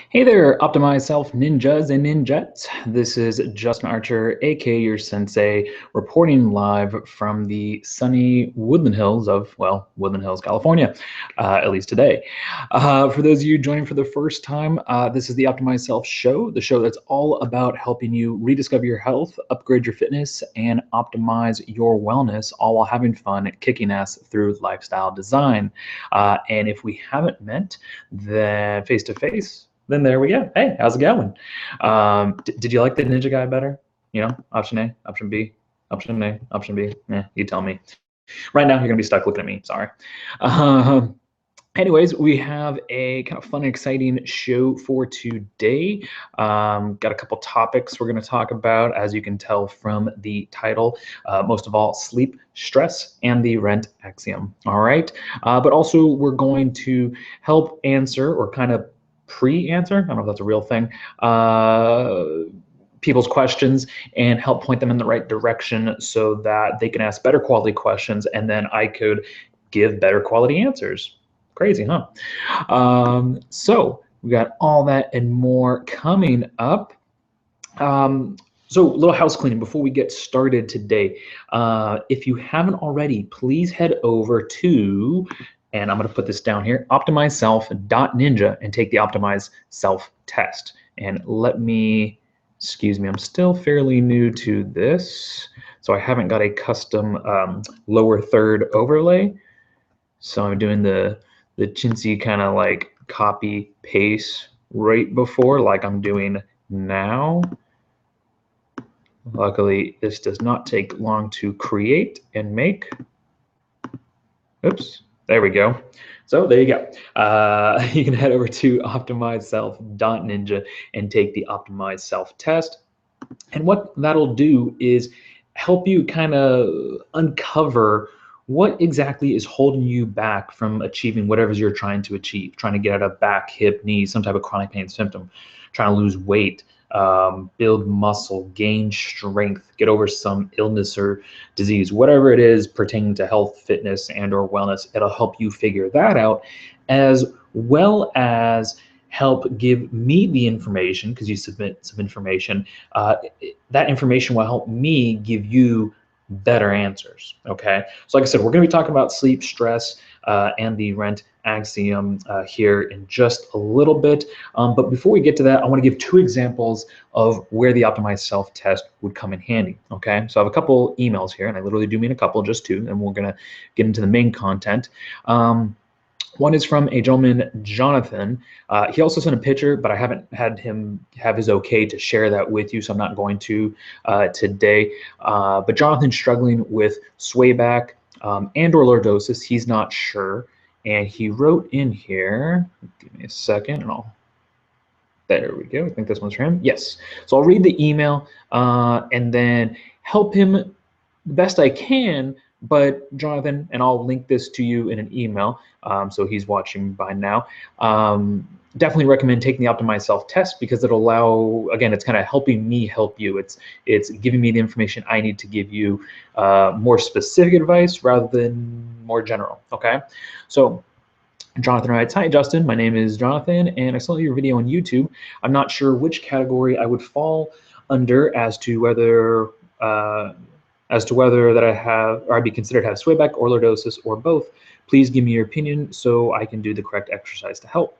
Hey there, Optimize Self Ninjas and Ninjets. This is Justin Archer, aka your sensei, reporting live from the sunny Woodland Hills of, well, Woodland Hills, California, at least today. For those of you joining for the first time, this is the Optimize Self show, the show that's all about helping you rediscover your health, upgrade your fitness, and optimize your wellness, all while having fun kicking ass through lifestyle design. And if we haven't met, then face to face, then there we go. Hey, how's it going? Did you like the Ninja Guy better? You know, option A, option B, option A, option B. You tell me. Right now, you're gonna be stuck looking at me. Sorry. Um, Anyways, we have a kind of fun and exciting show for today. Got a couple topics we're going to talk about, as you can tell from the title. Most of all, sleep, stress, and the Rent Axiom. All right. But also, we're going to help answer or kind of pre-answer, I don't know if that's a real thing, people's questions and help point them in the right direction so that they can ask better quality questions and then I could give better quality answers. Crazy, huh? So we got all that and more coming up. So a little house cleaning before we get started today. If you haven't already, please head over to, and I'm going to put this down here, optimizeself.ninja and take the Optimize Self test. And let me, excuse me, I'm still fairly new to this, so I haven't got a custom lower third overlay. So I'm doing the chintzy kind of like copy paste right before, like I'm doing now. Luckily, this does not take long to create and make. Oops, there we go. So there you go. You can head over to optimizeself.ninja and take the Optimize Self test. And what that'll do is help you kind of uncover what exactly is holding you back from achieving whatever you're trying to achieve, trying to get out of back, hip, knee, some type of chronic pain symptom, trying to lose weight, build muscle, gain strength, get over some illness or disease, whatever it is pertaining to health, fitness, and or wellness. It'll help you figure that out, as well as help give me the information, because you submit some information. That information will help me give you better answers. Okay, so like I said, we're going to be talking about sleep, stress, and the Rent Axiom here in just a little bit. But before we get to that, I want to give two examples of where the Optimized Self test would come in handy. Okay, so I have a couple emails here, and I literally do mean a couple, just two, and we're going to get into the main content. One is from a gentleman, Jonathan. He also sent a picture, but I haven't had him have his okay to share that with you, so I'm not going to today. But Jonathan's struggling with swayback and or lordosis. He's not sure. And he wrote in here, give me a second, and there we go. I think this one's for him. Yes. So I'll read the email and then help him the best I can. But Jonathan, and I'll link this to you in an email, so he's watching by now. Definitely recommend taking the Optimize Self test, because it'll allow, again, it's kind of helping me help you. It's giving me the information I need to give you more specific advice rather than more general. Okay, so Jonathan writes, "Hi Justin, my name is Jonathan, and I saw your video on YouTube. I'm not sure which category I would fall under as to whether that I have, or I'd be considered to have swayback or lordosis or both. Please give me your opinion so I can do the correct exercise to help.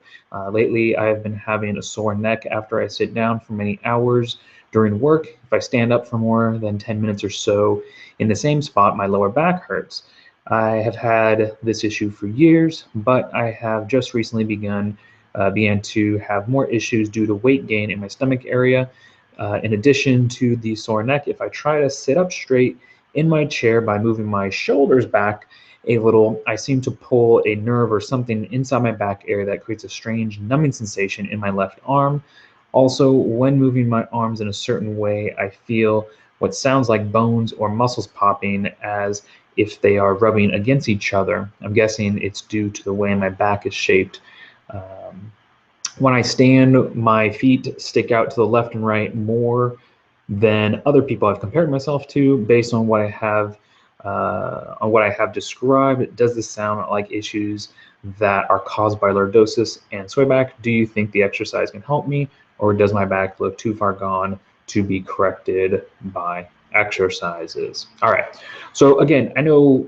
Lately, I've been having a sore neck after I sit down for many hours during work. If I stand up for more than 10 minutes or so in the same spot, my lower back hurts. I have had this issue for years, but I have just recently began to have more issues due to weight gain in my stomach area. In addition to the sore neck, if I try to sit up straight in my chair by moving my shoulders back a little, I seem to pull a nerve or something inside my back area that creates a strange numbing sensation in my left arm. Also, when moving my arms in a certain way, I feel what sounds like bones or muscles popping as if they are rubbing against each other. I'm guessing it's due to the way my back is shaped. When I stand, my feet stick out to the left and right more than other people I've compared myself to based on what I have on what I have described, does this sound like issues that are caused by lordosis and swayback? Do you think the exercise can help me, or does my back look too far gone to be corrected by exercises? All right. So again, I know,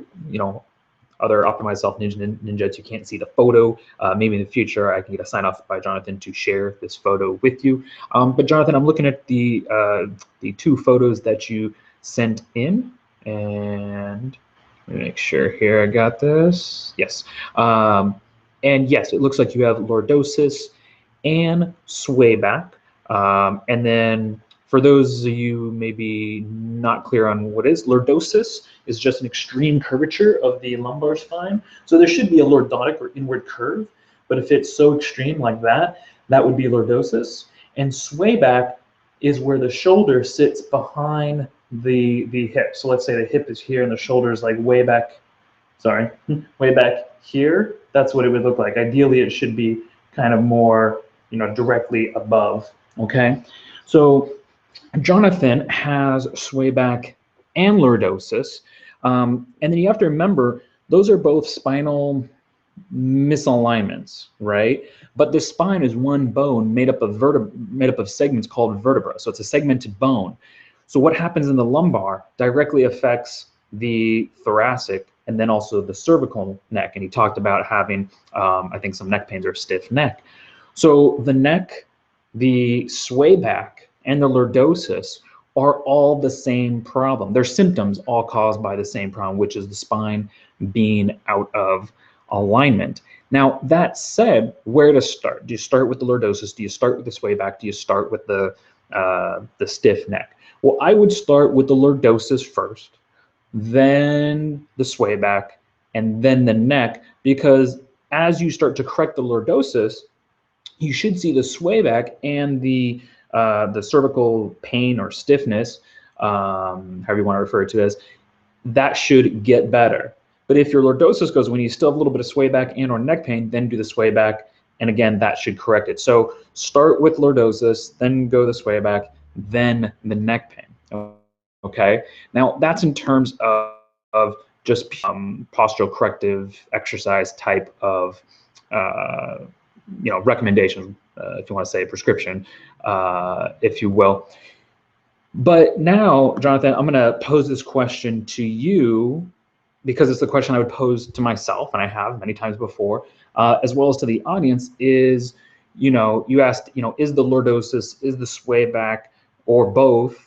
other Optimize Self Ninjas, you can't see the photo. Maybe in the future I can get a sign off by Jonathan to share this photo with you. But Jonathan, I'm looking at the 2 photos that you sent in, and let me make sure here I got this. Yes. And yes, it looks like you have lordosis and swayback. And then for those of you maybe not clear on what is lordosis, is just an extreme curvature of the lumbar spine. So there should be a lordotic or inward curve, but if it's so extreme like that, that would be lordosis. And swayback is where the shoulder sits behind the hip. So let's say the hip is here and the shoulder is like way back, way back here. That's what it would look like. Ideally, it should be kind of more, directly above. Okay, so Jonathan has swayback and lordosis, and then you have to remember those are both spinal misalignments, right? But the spine is one bone made up of segments called vertebra. So it's a segmented bone. So what happens in the lumbar directly affects the thoracic and then also the cervical neck. And he talked about having, I think, some neck pains or stiff neck. So the neck, the swayback, and the lordosis are all the same problem. They're symptoms all caused by the same problem, which is the spine being out of alignment. Now, that said, where to start? Do you start with the lordosis? Do you start with the swayback? Do you start with the stiff neck? Well, I would start with the lordosis first, then the swayback, and then the neck, because as you start to correct the lordosis, you should see the swayback and the cervical pain or stiffness, however you want to refer to it as, that should get better. But if your lordosis goes when you still have a little bit of swayback and or neck pain, then do the swayback, and again, that should correct it. So start with lordosis, then go the swayback, then the neck pain. Okay, now that's in terms of just postural corrective exercise type of recommendations, if you want to say prescription, if you will. But now, Jonathan, I'm going to pose this question to you because it's the question I would pose to myself, and I have many times before, as well as to the audience, is, you asked, is the lordosis, is the swayback, or both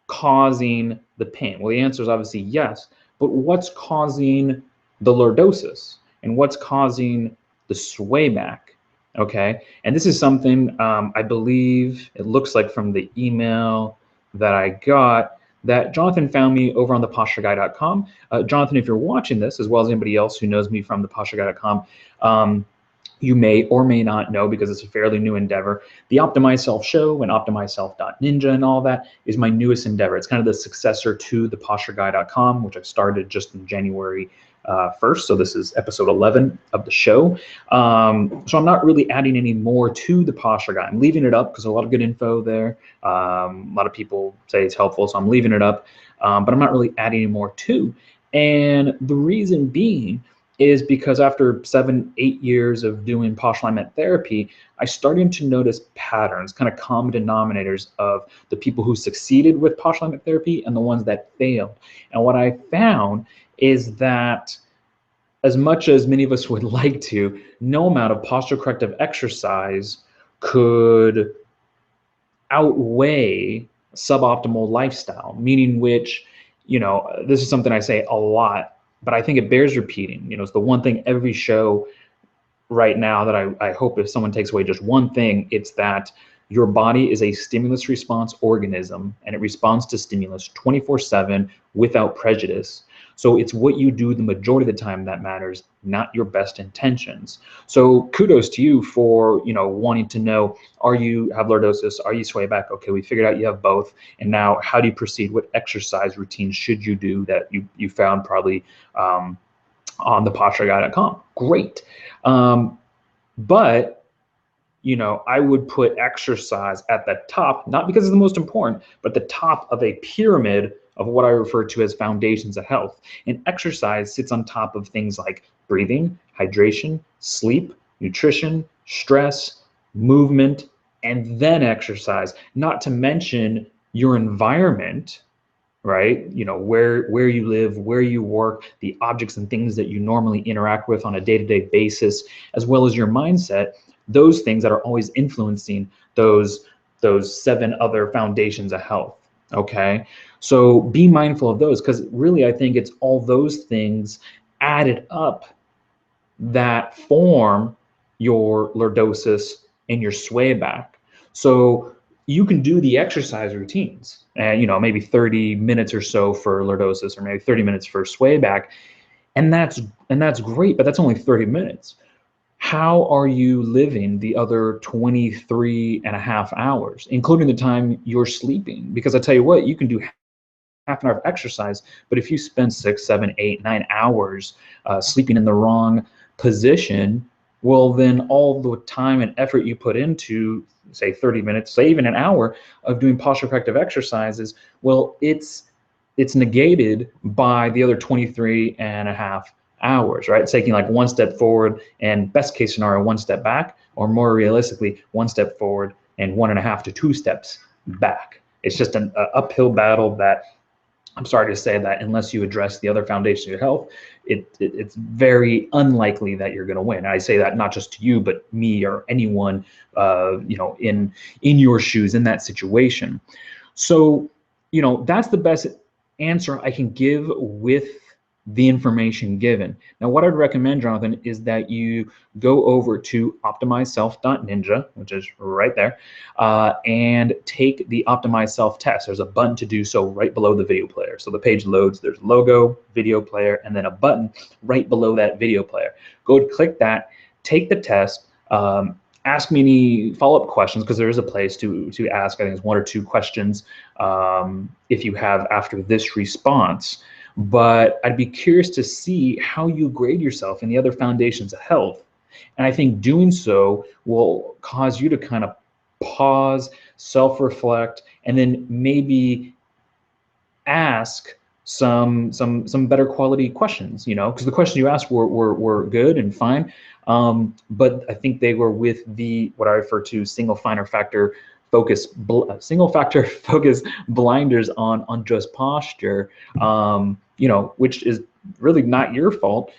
causing the pain? Well, the answer is obviously yes, but what's causing the lordosis and what's causing the swayback? Okay, and this is something I believe it looks like from the email that I got that Jonathan found me over on thepostureguy.com. Jonathan, if you're watching this, as well as anybody else who knows me from thepostureguy.com, you may or may not know, because it's a fairly new endeavor, the Optimize Self show and optimizeself.ninja and all that is my newest endeavor. It's kind of the successor to thepostureguy.com, which I started just in January 1st. So this is episode 11 of the show. So I'm not really adding any more to the Posture Guy. I'm leaving it up because a lot of good info there. A lot of people say it's helpful, so I'm leaving it up. But I'm not really adding any more to. And the reason being is because after 7-8 years of doing posture alignment therapy, I started to notice patterns, kind of common denominators of the people who succeeded with posture alignment therapy and the ones that failed. And what I found is that as much as many of us would like to, no amount of posture corrective exercise could outweigh suboptimal lifestyle, meaning which, this is something I say a lot, but I think it bears repeating. It's the one thing every show right now that I hope if someone takes away just one thing, it's that your body is a stimulus response organism, and it responds to stimulus 24/7 without prejudice. So it's what you do the majority of the time that matters, not your best intentions. So kudos to you for, wanting to know, are you have lordosis? Are you swayback? Okay, we figured out you have both. And now how do you proceed? What exercise routines should you do that you found probably on the postureguy.com? Great. But I would put exercise at the top, not because it's the most important, but the top of a pyramid of what I refer to as foundations of health. And exercise sits on top of things like breathing, hydration, sleep, nutrition, stress, movement, and then exercise, not to mention your environment, right? You know, where you live, where you work, the objects and things that you normally interact with on a day-to-day basis, as well as your mindset, those things that are always influencing those 7 other foundations of health. Okay, so be mindful of those, because really I think it's all those things added up that form your lordosis and your swayback. So you can do the exercise routines, and you know, maybe 30 minutes or so for lordosis, or maybe 30 minutes for swayback, and that's great, but that's only 30 minutes. How are you living the other 23 and a half hours, including the time you're sleeping? Because I tell you what, you can do half an hour of exercise, but if you spend 6, 7, 8, 9 hours sleeping in the wrong position, well, then all the time and effort you put into, say, 30 minutes, say even an hour of doing posture corrective exercises, well, it's negated by the other 23 and a half hours, right? It's taking like 1 step forward and best case scenario, 1 step back, or more realistically, 1 step forward and 1.5 to 2 steps back. It's just an uphill battle that, I'm sorry to say, that unless you address the other foundation of your health, it's very unlikely that you're going to win. And I say that not just to you, but me or anyone, you know, in your shoes in that situation. So, you know, that's the best answer I can give with the information given. Now, what I'd recommend, Jonathan, is that you go over to optimizeself.ninja, which is right there, and take the Optimize Self test. There's a button to do so right below the video player. So the page loads, there's logo, video player, and then a button right below that video player. Go click that, take the test, ask me any follow-up questions, because there is a place to ask, I think it's 1 or 2 questions if you have after this response. But I'd be curious to see how you grade yourself in the other foundations of health. And I think doing so will cause you to kind of pause, self-reflect, and then maybe ask some better quality questions, you know, because the questions you asked were good and fine, but I think they were with the, what I refer to, single factor focus blinders on just posture, you know, which is really not your fault.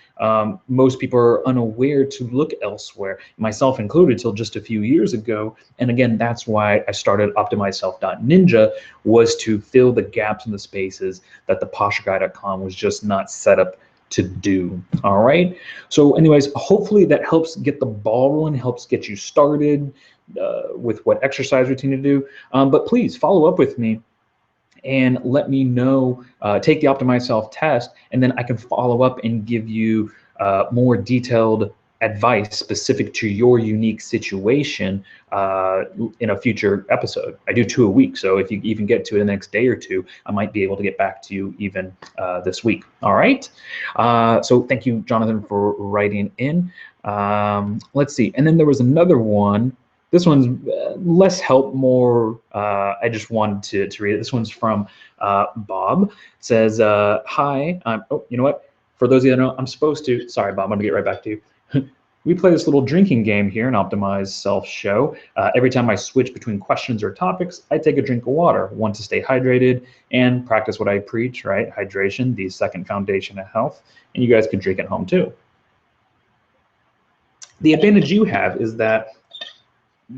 Most people are unaware to look elsewhere, myself included, till just a few years ago. And again, that's why I started OptimizeSelf.ninja, was to fill the gaps in the spaces that the postureguy.com was just not set up to do. All right. So anyways, hopefully that helps get the ball rolling, helps get you started with what exercise routine to do. But please follow up with me and let me know, take the Optimize Self test, and then I can follow up and give you more detailed advice specific to your unique situation in a future episode. I do 2 a week, so if you even get to it the next day or 2, I might be able to get back to you even this week. All right. So thank you, Jonathan, for writing in. Let's see. And then there was another one. This one's less help, more I just wanted to read it. This one's from Bob. It says, hi, oh, you know what? For those of you that know, I'm supposed to, sorry, Bob, I'm gonna get right back to you. We play this little drinking game here in Optimize Self Show. Every time I switch between questions or topics, I take a drink of water, one to stay hydrated and practice what I preach, right? Hydration, the second foundation of health. And you guys can drink at home too. The advantage you have is that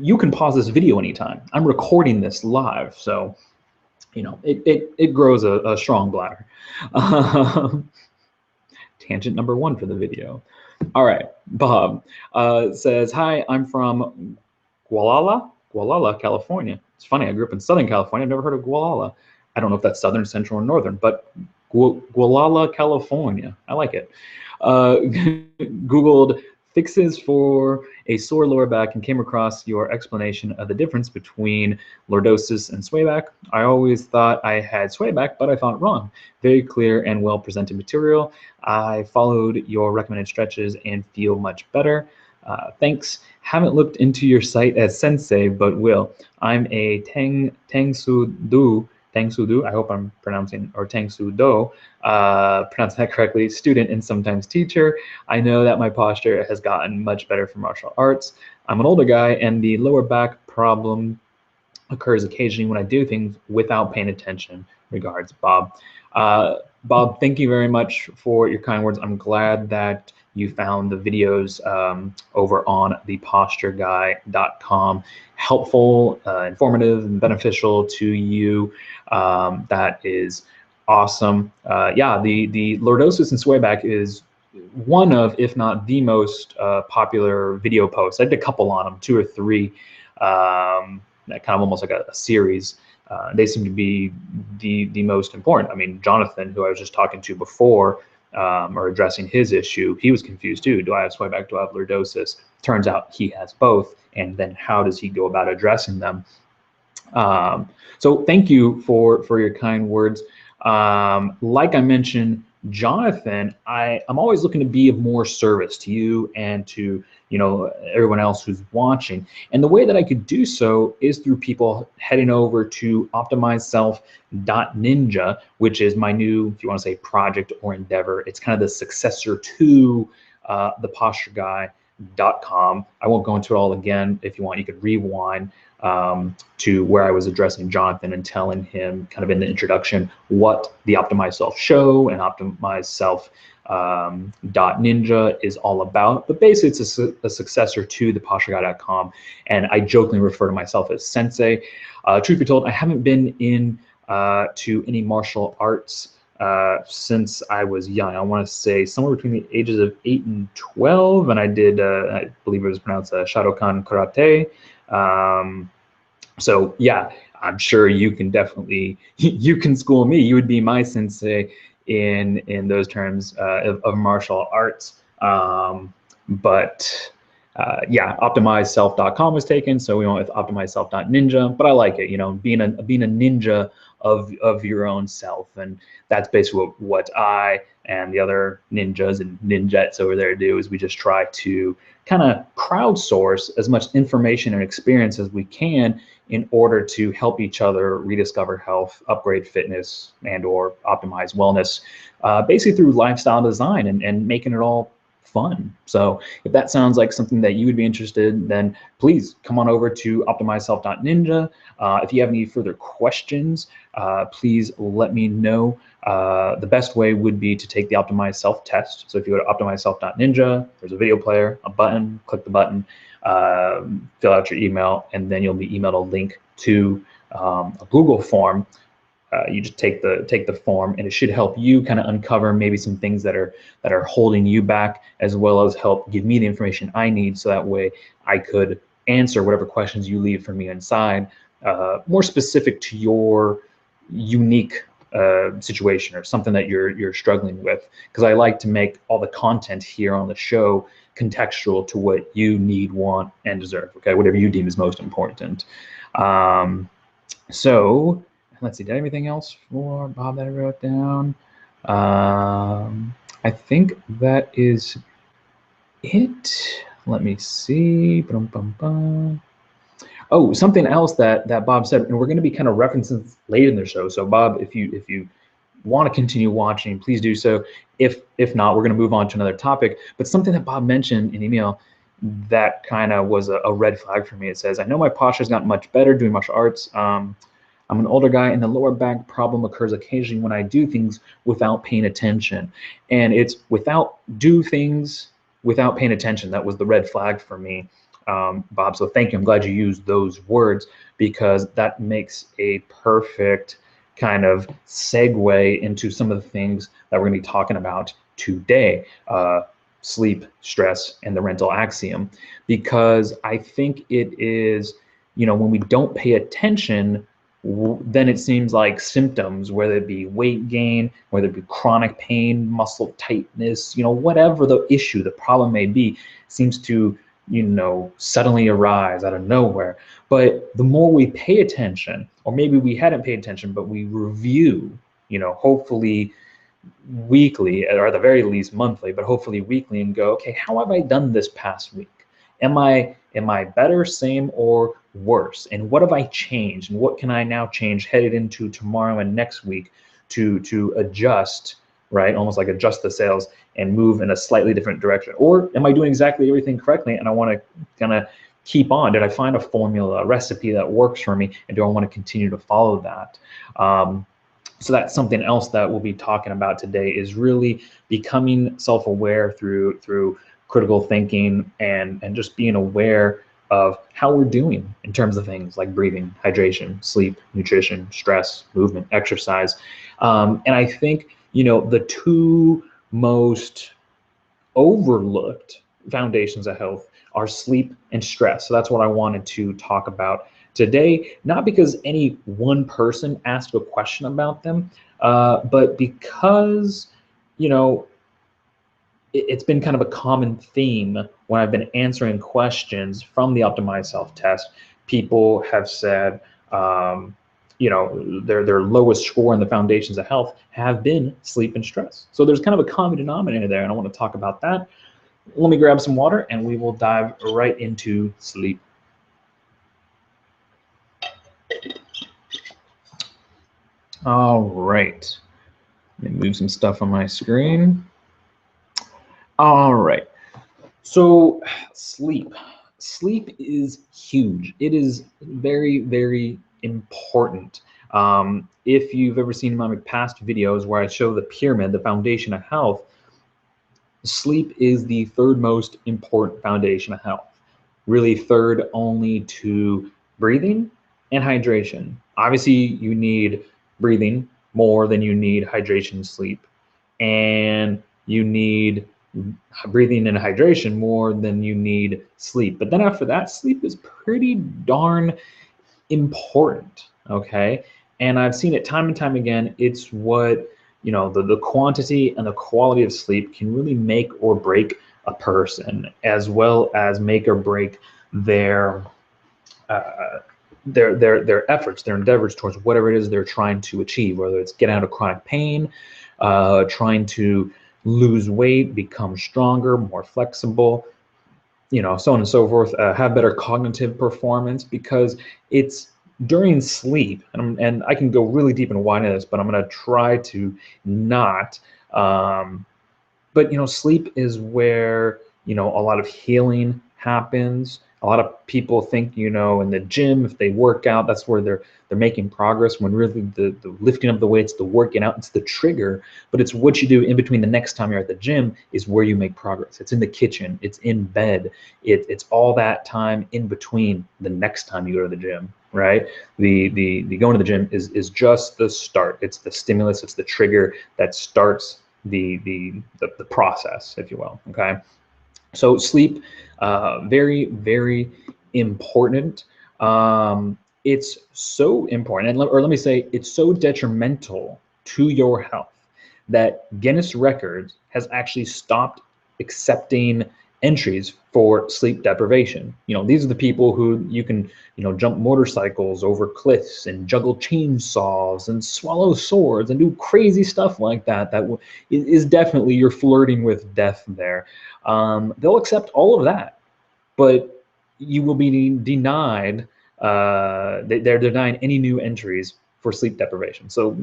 you can pause this video anytime. I'm recording this live, so you know it grows a strong bladder. Tangent number 1 for the video. All right, Bob says, hi, I'm from Gualala, California. It's funny, I grew up in Southern California. I've never heard of Gualala. I don't know if that's Southern, Central, or Northern, but Gualala, California. I like it. Googled fixes for a sore lower back and came across your explanation of the difference between lordosis and swayback. I always thought I had swayback, but I thought wrong. Very clear and well presented material. I followed your recommended stretches and feel much better. Thanks. Haven't looked into your site as sensei, but will. I'm a Tangsu Du Tang Soo Do, I hope I'm pronouncing, or Tang Soo Do, pronounce that correctly, student and sometimes teacher. I know that my posture has gotten much better from martial arts. I'm an older guy, and the lower back problem occurs occasionally when I do things without paying attention. Regards, Bob. Bob, thank you very much for your kind words. I'm glad that you found the videos over on thepostureguy.com helpful, informative, and beneficial to you. That is awesome. Yeah, the lordosis and swayback is one of, if not the most popular video posts. I did a couple on them, 2 or 3. That kind of almost like a series. They seem to be the most important. I mean, Jonathan, who I was just talking to before, or addressing his issue, he was confused too. Do I have swayback? Do I have lordosis? Turns out he has both. And then how does he go about addressing them? So thank you for your kind words. Like I mentioned, Jonathan, I'm always looking to be of more service to you and to everyone else who's watching. And the way that I could do so is through people heading over to optimizeself.ninja, which is my new, if you want to say, project or endeavor. It's kind of the successor to thepostureguy.com. I won't go into it all again. If you want, you could rewind to where I was addressing Jonathan and telling him kind of in the introduction what the Optimize Self show and Optimize Self .ninja is all about. But basically it's a successor to the postureguy.com, and I jokingly refer to myself as sensei. Truth be told, I haven't been in to any martial arts since I was young. I want to say somewhere between the ages of 8 and 12, and I did, I believe it was pronounced Shadokan Karate. So yeah, I'm sure you can definitely, you can school me. You would be my sensei in those terms of martial arts. But yeah, optimizeself.com was taken, so we went with optimizeself.ninja. But I like it, being a ninja of your own self, and that's basically what I and the other ninjas and ninjets over there do. Is we just try to kind of crowdsource as much information and experience as we can in order to help each other rediscover health, upgrade fitness, and or optimize wellness, basically through lifestyle design and making it all fun. So if that sounds like something that you would be interested in, then please come on over to optimizeself.ninja. If you have any further questions, please let me know. The best way would be to take the Optimize Self test. So if you go to optimizeself.ninja, there's a video player, a button, click the button, fill out your email, and then you'll be emailed a link to a Google form. You just take the form, and it should help you kind of uncover maybe some things that are holding you back, as well as help give me the information I need, so that way I could answer whatever questions you leave for me inside, more specific to your unique situation or something that you're struggling with. Because I like to make all the content here on the show contextual to what you need, want, and deserve. Okay, whatever you deem is most important. So let's see, did I have anything else for Bob that I wrote down? I think that is it. Let me see. Oh, something else that Bob said, and we're going to be kind of referencing late in the show. So Bob, if you want to continue watching, please do so. If not, we're going to move on to another topic. But something that Bob mentioned in email that kind of was a red flag for me. It says, I know my posture's gotten much better doing martial arts. I'm an older guy, and the lower back problem occurs occasionally when I do things without paying attention. And it's do things without paying attention. That was the red flag for me, Bob. So thank you. I'm glad you used those words, because that makes a perfect kind of segue into some of the things that we're going to be talking about today. Sleep, stress, and the Rent Axiom. Because I think it is, when we don't pay attention, then it seems like symptoms, whether it be weight gain, whether it be chronic pain, muscle tightness, whatever the issue, the problem may be, seems to, suddenly arise out of nowhere. But the more we pay attention, or maybe we hadn't paid attention, but we review, hopefully weekly, or at the very least monthly, but hopefully weekly, and go, okay, how have I done this past week? Am I better, same, or worse? And what have I changed? And what can I now change headed into tomorrow and next week to adjust, right? Almost like adjust the sails and move in a slightly different direction. Or am I doing exactly everything correctly and I want to kind of keep on? Did I find a formula, a recipe that works for me, and do I want to continue to follow that? So that's something else that we'll be talking about today, is really becoming self-aware through critical thinking and just being aware of how we're doing in terms of things like breathing, hydration, sleep, nutrition, stress, movement, exercise. And I think, the two most overlooked foundations of health are sleep and stress. So that's what I wanted to talk about today, not because any one person asked a question about them, but because, it's been kind of a common theme when I've been answering questions from the Optimize Self test. People have said, their lowest score in the foundations of health have been sleep and stress. So there's kind of a common denominator there, and I want to talk about that. Let me grab some water and we will dive right into sleep. All right. Let me move some stuff on my screen. All right. So sleep. Sleep is huge. It is very, very important. If you've ever seen my past videos where I show the pyramid, the foundation of health, sleep is the third most important foundation of health. Really third only to breathing and hydration. Obviously, you need breathing more than you need hydration and sleep. And you need breathing and hydration more than you need sleep. But then after that, sleep is pretty darn important, okay? And I've seen it time and time again. It's what, the quantity and the quality of sleep can really make or break a person, as well as make or break their efforts, their endeavors towards whatever it is they're trying to achieve, whether it's get out of chronic pain, trying to lose weight, become stronger, more flexible, so on and so forth, have better cognitive performance, because it's during sleep, and I can go really deep and wide into this, but I'm going to try to not. But sleep is where a lot of healing happens. A lot of people think, in the gym, if they work out, that's where they're making progress, when really the lifting of the weights, the working out, it's the trigger. But it's what you do in between the next time you're at the gym is where you make progress. It's in the kitchen, it's in bed, it's all that time in between the next time you go to the gym, right? The going to the gym is just the start. It's the stimulus, it's the trigger that starts the process, if you will. Okay. So sleep, very, very important. It's so important, or let me say, it's so detrimental to your health that Guinness Records has actually stopped accepting entries for sleep deprivation. These are the people who you can, jump motorcycles over cliffs and juggle chainsaws and swallow swords and do crazy stuff like that. That is definitely, you're flirting with death there. They'll accept all of that, but you will be denied. They're denying any new entries for sleep deprivation. So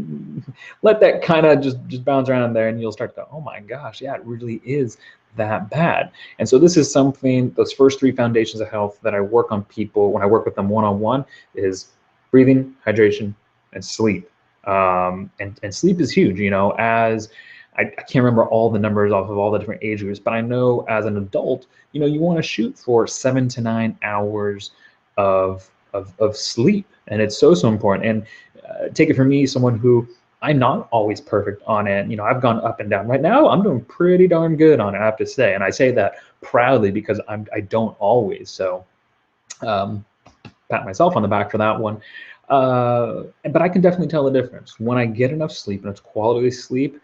let that kind of just bounce around there, and you'll start to go, oh my gosh, yeah, it really is that bad. And so this is something, those first three foundations of health that I work on people when I work with them one-on-one, is breathing, hydration, and sleep. And sleep is huge. As I can't remember all the numbers off of all the different age groups, but I know as an adult, you want to shoot for 7 to 9 hours of sleep, and it's so important. And take it from me, someone who, I'm not always perfect on it. I've gone up and down. Right now, I'm doing pretty darn good on it, I have to say, and I say that proudly because I don't always. So pat myself on the back for that one. But I can definitely tell the difference when I get enough sleep, and it's quality sleep.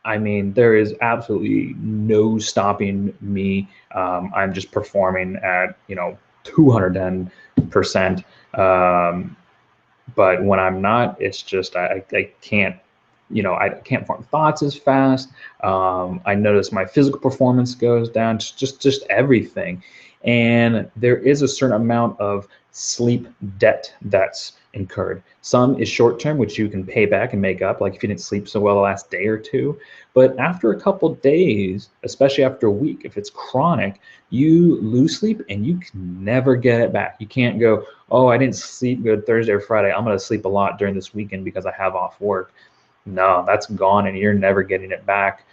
I mean, there is absolutely no stopping me. I'm just performing at 210%. But when I'm not, it's just I can't, I can't form thoughts as fast. I notice my physical performance goes down, just everything. And there is a certain amount of sleep debt that's incurred. Some is short term, which you can pay back and make up, like if you didn't sleep so well the last day or two. But after a couple days, especially after a week, if it's chronic, you lose sleep and you can never get it back. You can't go, oh, I didn't sleep good Thursday or Friday, I'm going to sleep a lot during this weekend because I have off work. No, that's gone and you're never getting it back.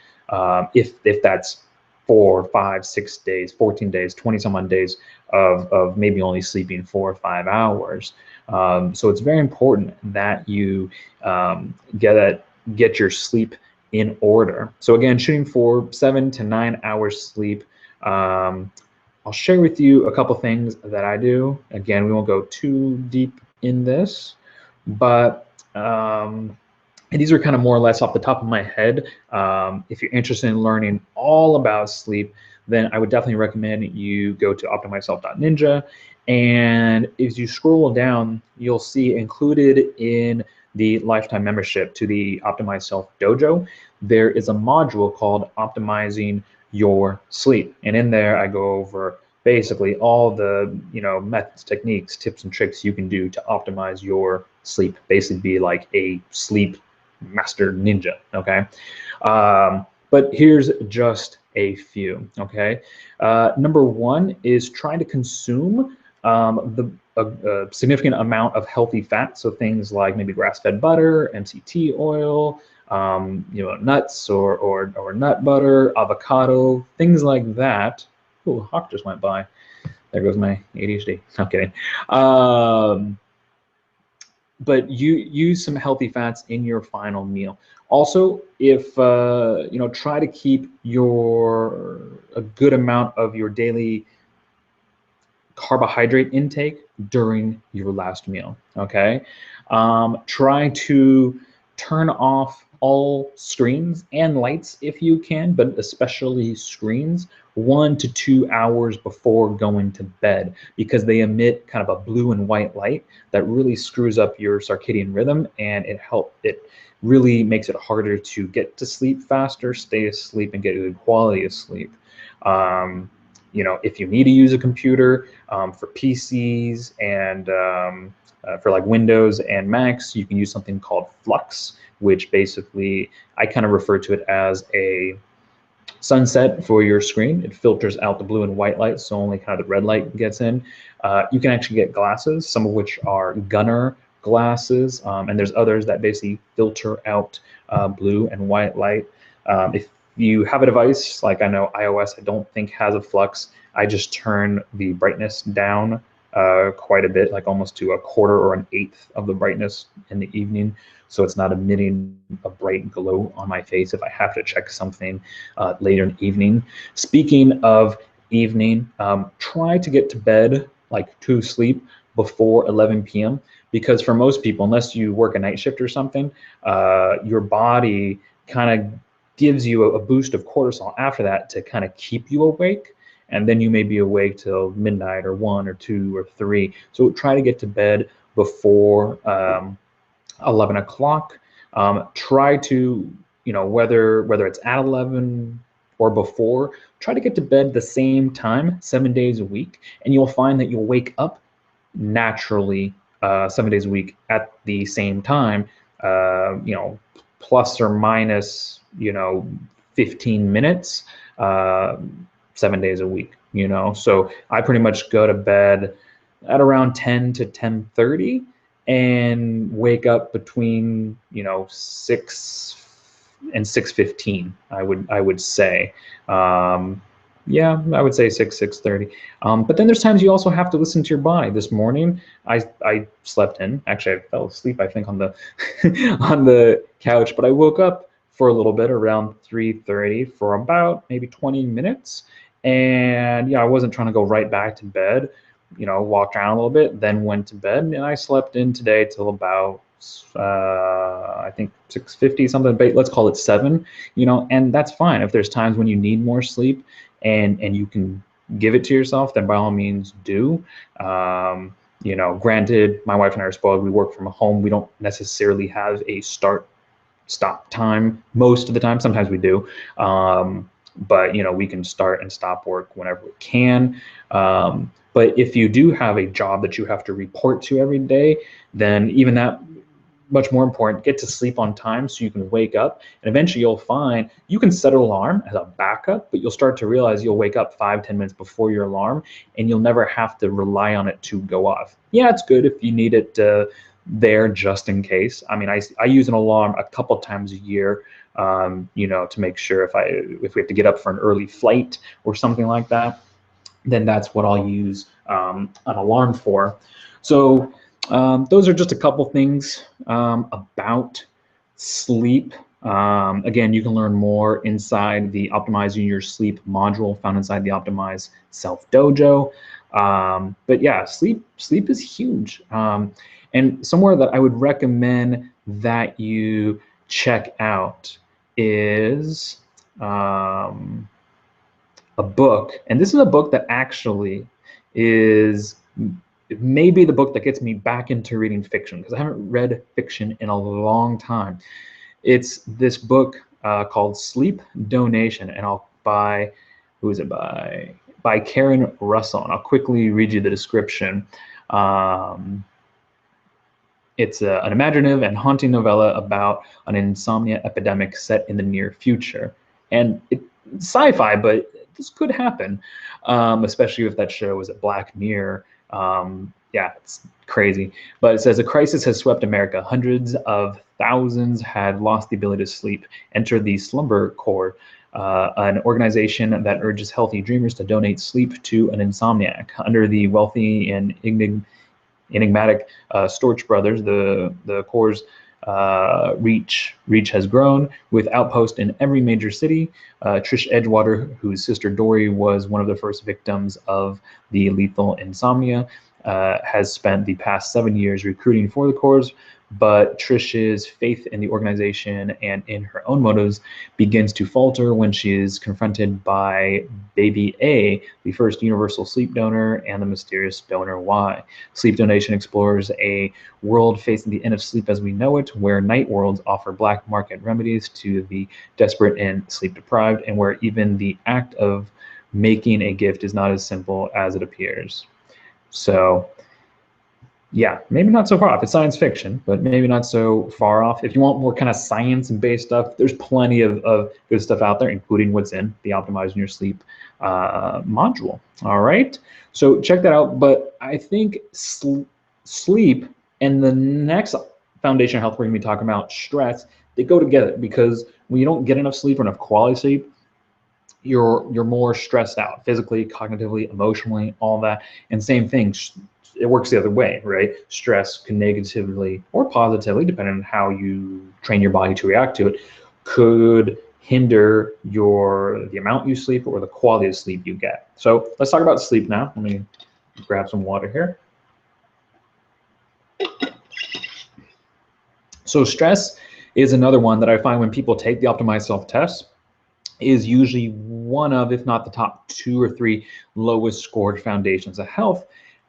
If that's 4, 5, 6 days, 14 days, 20 some odd days of maybe only sleeping 4 or 5 hours. So it's very important that you get your sleep in order. So again, shooting for 7 to 9 hours sleep. I'll share with you a couple things that I do. Again, we won't go too deep in this, but and these are kind of more or less off the top of my head. If you're interested in learning all about sleep, then I would definitely recommend you go to optimizeself.ninja. And if you scroll down, you'll see included in the lifetime membership to the Optimize Self Dojo, there is a module called Optimizing Your Sleep. And in there, I go over basically all the methods, techniques, tips, and tricks you can do to optimize your sleep. Basically be like a sleep master ninja, okay? But here's just a few, okay? Number one is trying to consume a significant amount of healthy fat, so things like maybe grass-fed butter, MCT oil, nuts or nut butter, avocado, things like that. Oh, a hawk just went by. There goes my ADHD. I'm kidding. But you use some healthy fats in your final meal. Also, if try to keep a good amount of your daily carbohydrate intake during your last meal. Okay, try to turn off all screens and lights if you can, but especially screens 1 to 2 hours before going to bed, because they emit kind of a blue and white light that really screws up your circadian rhythm, and it really makes it harder to get to sleep faster, stay asleep, and get a good quality of sleep. If you need to use a computer for PCs and for like Windows and Macs, you can use something called Flux, which basically I kind of refer to it as a sunset for your screen. It filters out the blue and white light, so only kind of the red light gets in. You can actually get glasses, some of which are Gunner glasses, and there's others that basically filter out blue and white light. If you have a device, like I know iOS I don't think has a Flux, I just turn the brightness down quite a bit, like almost to a quarter or an eighth of the brightness in the evening, so it's not emitting a bright glow on my face if I have to check something later in the evening. Speaking of evening, try to get to bed, like to sleep, before 11 p.m. because for most people, unless you work a night shift or something, your body kind of gives you a boost of cortisol after that to kind of keep you awake, and then you may be awake till midnight or 1 or 2 or 3. So try to get to bed before 11 o'clock. Try to, whether it's at 11 or before, try to get to bed the same time 7 days a week, and you'll find that you'll wake up naturally 7 days a week at the same time, plus or minus 15 minutes 7 days a week. So I pretty much go to bed at around 10 to 10:30 and wake up between 6 and 6:15. I would say. Yeah, I would say 6:30. But then there's times you also have to listen to your body. This morning, I slept in. Actually, I fell asleep, I think, on the on the couch. But I woke up for a little bit around 3:30 for about maybe 20 minutes. And I wasn't trying to go right back to bed. Walked around a little bit, then went to bed, and I slept in today till about I think 6:50 something. But let's call it 7. And that's fine. If there's times when you need more sleep, and you can give it to yourself, then by all means do. Granted, my wife and I are spoiled. We work from home. We don't necessarily have a stop time most of the time. Sometimes we do. but we can start and stop work whenever we can. But if you do have a job that you have to report to every day, then even that, much more important, get to sleep on time so you can wake up. And eventually you'll find you can set an alarm as a backup, but you'll start to realize you'll wake up 5-10 minutes before your alarm, and you'll never have to rely on it to go off. Yeah, it's good if you need it there just in case. I mean, I use an alarm a couple times a year, to make sure if we have to get up for an early flight or something like that, then that's what I'll use an alarm for. So those are just a couple things about sleep. Again, you can learn more inside the Optimizing Your Sleep module found inside the Optimize Self Dojo. But yeah, sleep is huge. And somewhere that I would recommend that you check out is a book. And this is a book that actually is maybe the book that gets me back into reading fiction, because I haven't read fiction in a long time. It's this book called Sleep Donation, and who is it by? By Karen Russell, and I'll quickly read you the description. It's an imaginative and haunting novella about an insomnia epidemic set in the near future. And it's sci-fi, but this could happen, especially if that show was a Black Mirror. Yeah, it's crazy. But it says, a crisis has swept America. Hundreds of thousands had lost the ability to sleep. Enter the Slumber Corps, an organization that urges healthy dreamers to donate sleep to an insomniac. Under the wealthy and enigmatic Storch brothers, the Corps' reach has grown, with outposts in every major city. Trish Edgewater, whose sister Dory was one of the first victims of the lethal insomnia, has spent the past 7 years recruiting for the Corps, but Trish's faith in the organization and in her own motives begins to falter when she is confronted by Baby A, the first universal sleep donor, and the mysterious donor Y. Sleep Donation explores a world facing the end of sleep as we know it, where night worlds offer black market remedies to the desperate and sleep deprived, and where even the act of making a gift is not as simple as it appears. So yeah, maybe not so far off. It's science fiction, but maybe not so far off. If you want more kind of science-based stuff, there's plenty of good stuff out there, including what's in the Optimizing Your Sleep module. All right, so check that out. But I think sleep and the next foundation of health we're going to be talking about, stress, they go together, because when you don't get enough sleep or enough quality sleep, you're more stressed out physically, cognitively, emotionally, all that. And same thing, it works the other way, right? Stress can negatively or positively, depending on how you train your body to react to it, could hinder the amount you sleep or the quality of sleep you get. So let's talk about sleep now. Let me grab some water here. So stress is another one that I find when people take the Optimized Self-Test is usually one of, if not the top 2 or 3 lowest scored foundations of health.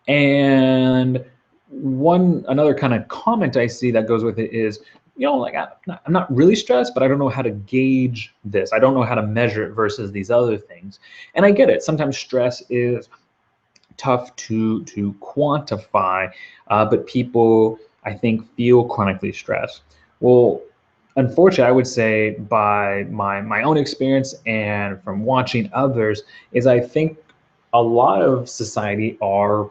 And another kind of comment I see that goes with it is, like I'm not really stressed, but I don't know how to gauge this. I don't know how to measure it versus these other things. And I get it. Sometimes stress is tough to quantify, but people, I think, feel chronically stressed. Well, unfortunately, I would say by my own experience and from watching others, is I think a lot of society are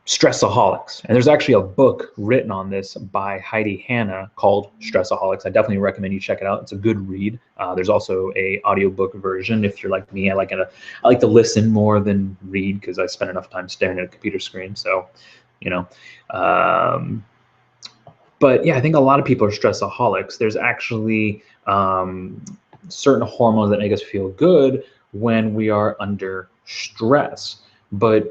stressaholics. And there's actually a book written on this by Heidi Hanna called Stressaholics. I definitely recommend you check it out. It's a good read. There's also a audiobook version. If you're like me, I like to listen more than read, because I spend enough time staring at a computer screen. So, but yeah, I think a lot of people are stressaholics. There's actually certain hormones that make us feel good when we are under stress, but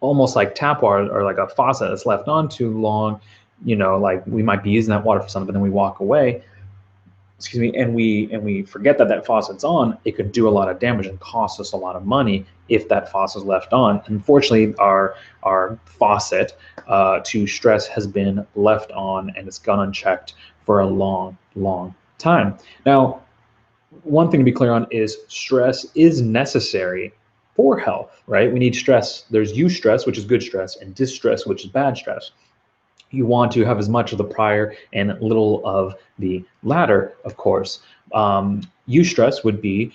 almost like tap water or like a faucet that's left on too long, like we might be using that water for something and we walk away, and we forget that faucet's on, it could do a lot of damage and cost us a lot of money if that faucet's left on. Unfortunately, our faucet to stress has been left on, and it's gone unchecked for a long time. Now, one thing to be clear on is stress is necessary for health, right? We need stress. There's eustress, which is good stress, and distress, which is bad stress. You want to have as much of the prior and little of the latter, of course. Eustress would be,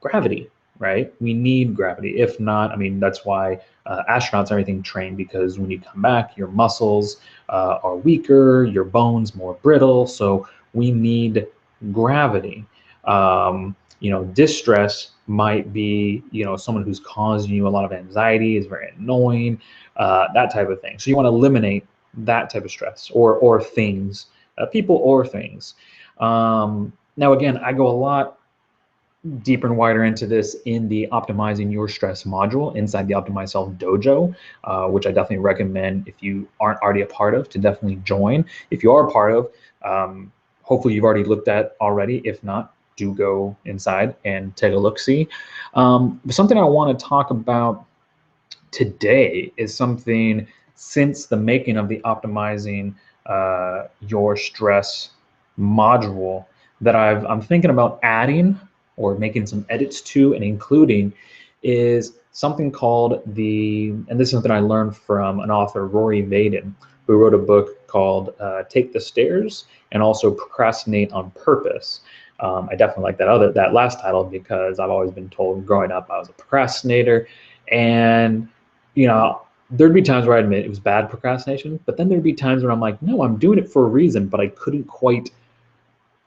gravity, right? We need gravity. If not, I mean, that's why astronauts and everything train, because when you come back, your muscles are weaker, your bones more brittle. So we need gravity. Distress might be, someone who's causing you a lot of anxiety, is very annoying, that type of thing. So you want to eliminate that type of stress or things, people or things. Now, again, I go a lot deeper and wider into this in the Optimizing Your Stress module inside the Optimize Self Dojo, which I definitely recommend if you aren't already a part of to definitely join. If you are a part of, hopefully you've already looked at already. If not, do go inside and take a look-see. Something I want to talk about today is something since the making of the Optimizing Your Stress module that I'm thinking about adding or making some edits to and including is something called and this is something I learned from an author, Rory Vaden, who wrote a book called Take the Stairs and also Procrastinate on Purpose. I definitely like that last title because I've always been told growing up I was a procrastinator, and there'd be times where I admit it was bad procrastination, but then there'd be times where I'm like, no, I'm doing it for a reason, but I couldn't quite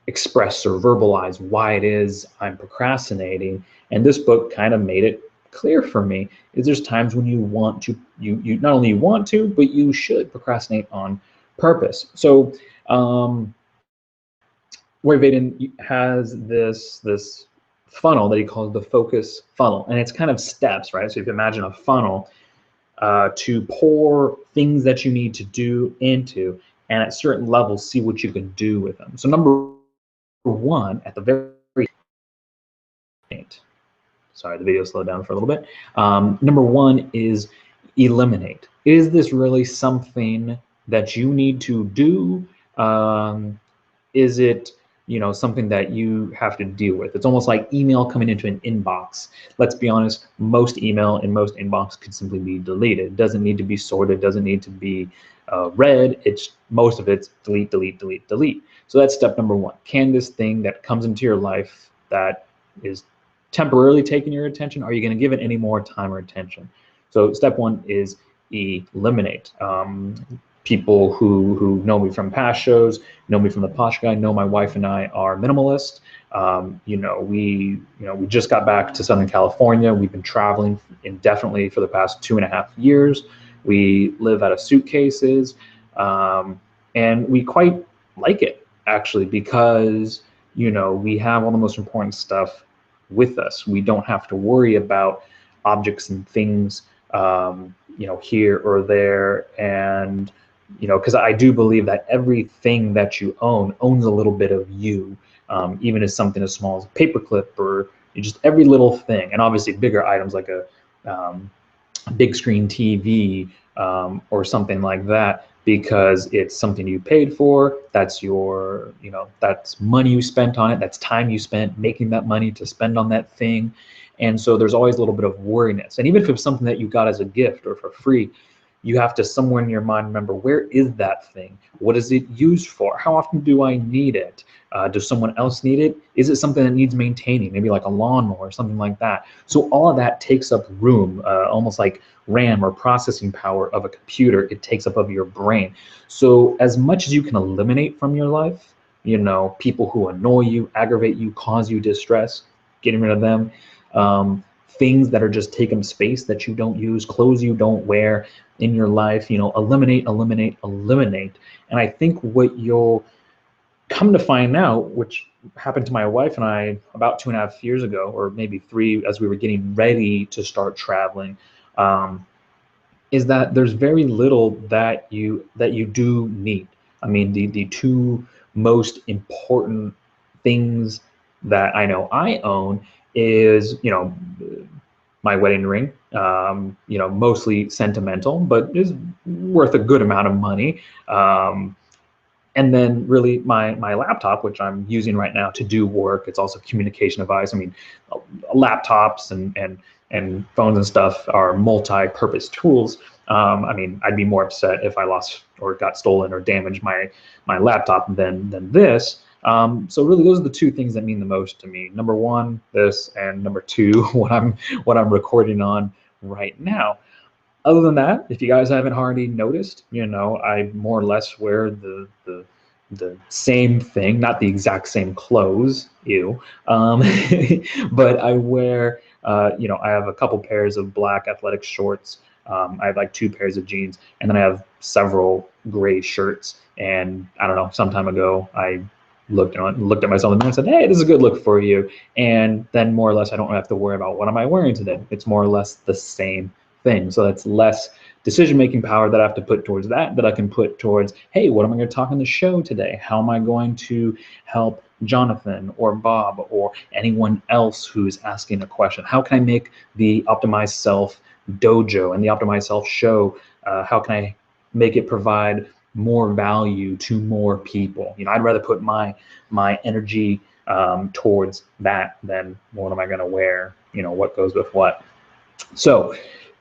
express or verbalize why it is I'm procrastinating. And this book kind of made it clear for me is there's times when you want to, you not only want to, but you should procrastinate on purpose. So Rory Vaden has this funnel that he calls the focus funnel, and it's kind of steps, right? So if you imagine a funnel, to pour things that you need to do into, and at certain levels, see what you can do with them. So number one, at the very sorry, the video slowed down for a little bit. Number one is eliminate. Is this really something that you need to do? Is it something that you have to deal with? It's almost like email coming into an inbox. Let's be honest, most email in most inbox could simply be deleted. It doesn't need to be sorted, doesn't need to be read. Most of it's delete, delete, delete, delete. So that's step number one. Can this thing that comes into your life that is temporarily taking your attention, are you going to give it any more time or attention? So step one is eliminate. People who know me from past shows, know me from the Posh Guy, know my wife and I are minimalist. We just got back to Southern California. We've been traveling indefinitely for the past 2.5 years. We live out of suitcases, and we quite like it actually because we have all the most important stuff with us. We don't have to worry about objects and things, here or there, and because I do believe that everything that you owns a little bit of you, even as something as small as a paperclip or just every little thing. And obviously bigger items like a big screen TV or something like that, because it's something you paid for. That's your, that's money you spent on it. That's time you spent making that money to spend on that thing. And so there's always a little bit of worriness. And even if it's something that you got as a gift or for free, you have to somewhere in your mind remember, where is that thing? What is it used for? How often do I need it? Does someone else need it? Is it something that needs maintaining, maybe like a lawnmower or something like that? So all of that takes up room, almost like RAM or processing power of a computer. It takes up of your brain. So as much as you can eliminate from your life, people who annoy you, aggravate you, cause you distress, getting rid of them. Things that are just taking space that you don't use, clothes you don't wear in your life, eliminate, eliminate, eliminate. And I think what you'll come to find out, which happened to my wife and I about 2.5 years ago, or maybe 3, as we were getting ready to start traveling, is that there's very little that you do need. I mean, the two most important things that I know I own is, my wedding ring, mostly sentimental, but is worth a good amount of money. And then really my laptop, which I'm using right now to do work, it's also a communication device. I mean, laptops and phones and stuff are multi-purpose tools. I mean, I'd be more upset if I lost or got stolen or damaged my laptop than this. So really, those are the two things that mean the most to me. Number one, this, and number two, what I'm recording on right now. Other than that, if you guys haven't already noticed, I more or less wear the same thing, not the exact same clothes, but I wear, I have a couple pairs of black athletic shorts. I have like 2 pairs of jeans, and then I have several gray shirts. And I don't know, some time ago, I looked at myself in the mirror and said, "Hey, this is a good look for you." And then more or less, I don't have to worry about what am I wearing today. It's more or less the same thing. So that's less decision-making power that I have to put towards that I can put towards, hey, what am I going to talk on the show today? How am I going to help Jonathan or Bob or anyone else who's asking a question? How can I make the Optimized Self dojo and the Optimized Self show, how can I make it provide more value to more people? I'd rather put my energy towards that than what am I going to wear, what goes with what. So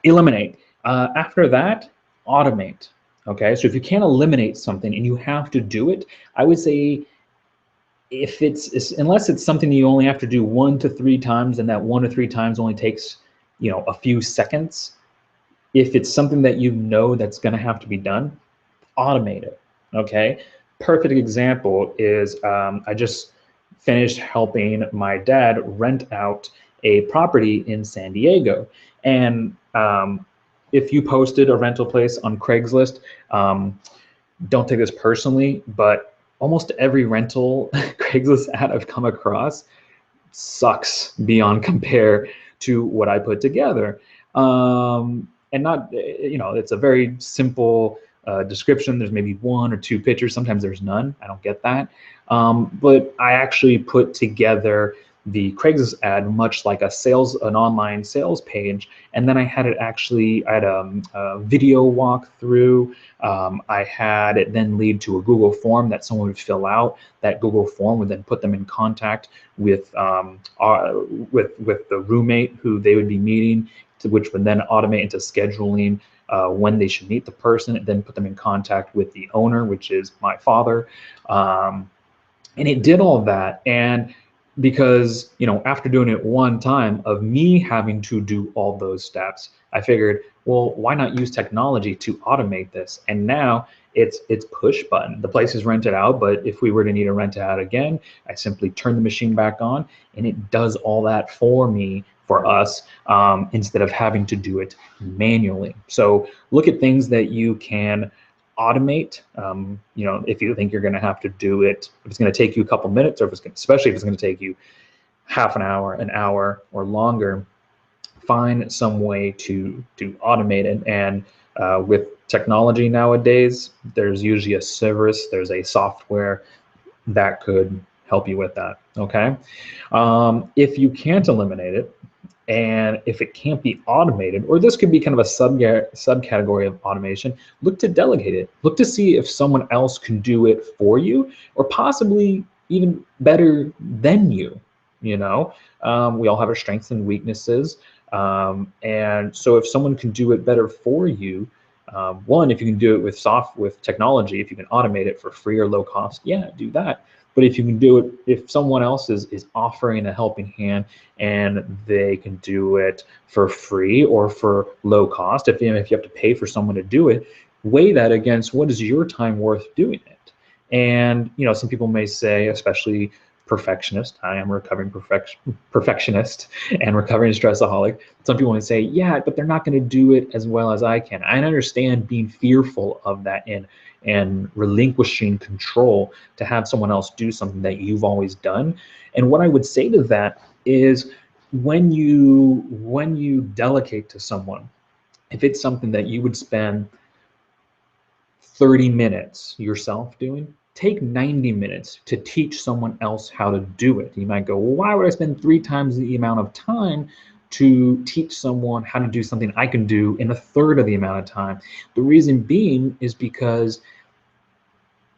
eliminate. After that, automate. Okay, so if you can't eliminate something and you have to do it, I would say unless it's something you only have to do 1 to 3 times, and that 1 to 3 times only takes a few seconds. If it's something that that's going to have to be done, automate it. Okay, perfect example is I just finished helping my dad rent out a property in San Diego, and if you posted a rental place on Craigslist, don't take this personally, but almost every rental Craigslist ad I've come across sucks beyond compare to what I put together. And not, it's a very simple description. There's maybe 1 or 2 pictures. Sometimes there's none. I don't get that. But I actually put together the Craigslist ad much like an online sales page, and then I had a video walkthrough. I had it then lead to a Google form that someone would fill out. That Google form would then put them in contact with the roommate who they would be meeting, which would then automate into scheduling when they should meet the person, and then put them in contact with the owner, which is my father. And it did all of that. And because, after doing it one time of me having to do all those steps, I figured, well, why not use technology to automate this? And now it's push button. The place is rented out, but if we were to need to rent it out again, I simply turn the machine back on and it does all that for us, instead of having to do it manually. So look at things that you can automate. If you think you're going to have to do it, if it's going to take you a couple minutes, or especially if it's going to take you half an hour, or longer, find some way to automate it. And with technology nowadays, there's usually a service, there's a software that could help you with that. Okay, if you can't eliminate it, and if it can't be automated, or this could be kind of a subcategory of automation, look to delegate it. Look to see if someone else can do it for you, or possibly even better than you. We all have our strengths and weaknesses. And so if someone can do it better for you, one, if you can do it with technology, if you can automate it for free or low cost, yeah, do that. But if you can do it, if someone else is offering a helping hand and they can do it for free or for low cost, if you have to pay for someone to do it, weigh that against what is your time worth doing it. And some people may say, especially perfectionist, I am a recovering perfectionist and recovering stressaholic. Some people may say, yeah, but they're not going to do it as well as I can. I understand being fearful of that and relinquishing control to have someone else do something that you've always done. And what I would say to that is, when you delegate to someone, if it's something that you would spend 30 minutes yourself doing, take 90 minutes to teach someone else how to do it. You might go, well, why would I spend 3 times the amount of time to teach someone how to do something I can do in 1/3 of the amount of time? The reason being is because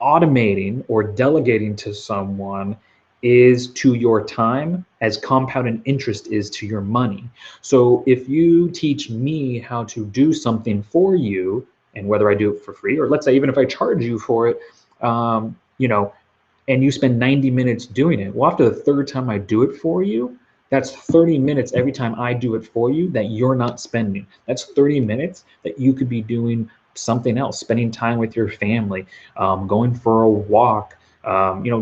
Automating or delegating to someone is to your time as compounded interest is to your money. So if you teach me how to do something for you, and whether I do it for free, or let's say even if I charge you for it, you know, and you spend 90 minutes doing it, well, after the third time I do it for you, that's 30 minutes every time I do it for you that you're not spending. That's 30 minutes that you could be doing something else, spending time with your family, going for a walk,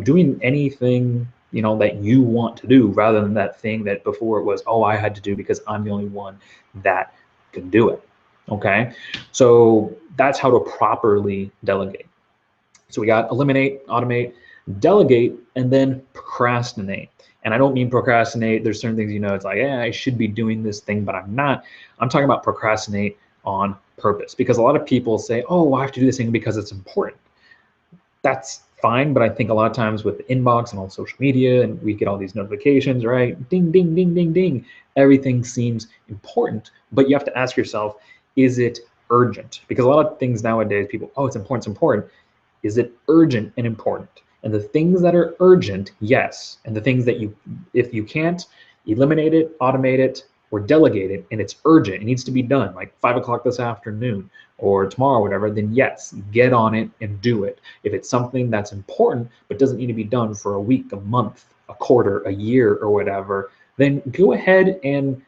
doing anything, that you want to do rather than that thing that before it was, oh, I had to do because I'm the only one that can do it. Okay. So that's how to properly delegate. So we got eliminate, automate, delegate, and then procrastinate. And I don't mean procrastinate. There's certain things, it's like, yeah, I should be doing this thing, but I'm not. I'm talking about procrastinate on purpose, because a lot of people say, oh, I have to do this thing because it's important. That's fine, but I think a lot of times with the inbox and all social media, and we get all these notifications, right? Ding, ding, ding, ding, ding. Everything seems important, but you have to ask yourself, is it urgent? Because a lot of things nowadays, people, oh, it's important, it's important. Is it urgent and important? And the things that are urgent, yes. And the things that if you can't eliminate it, automate it, or delegate it, and it's urgent, it needs to be done like 5 o'clock this afternoon or tomorrow, whatever, then yes, get on it and do it. If it's something that's important but doesn't need to be done for a week, a month, a quarter, a year, or whatever, then go ahead and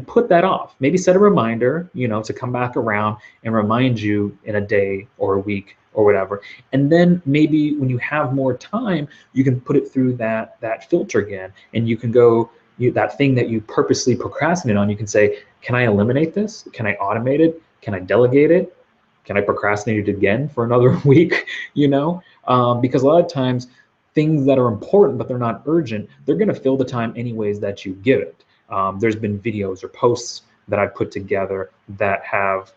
put that off. Maybe set a reminder, to come back around and remind you in a day or a week or whatever. And then maybe when you have more time, you can put it through that filter again, and you can go, that thing that you purposely procrastinate on, you can say, can I eliminate this? Can I automate it? Can I delegate it? Can I procrastinate it again for another week? Because a lot of times things that are important but they're not urgent, they're going to fill the time anyways that you give it. There's been videos or posts that I've put together that have,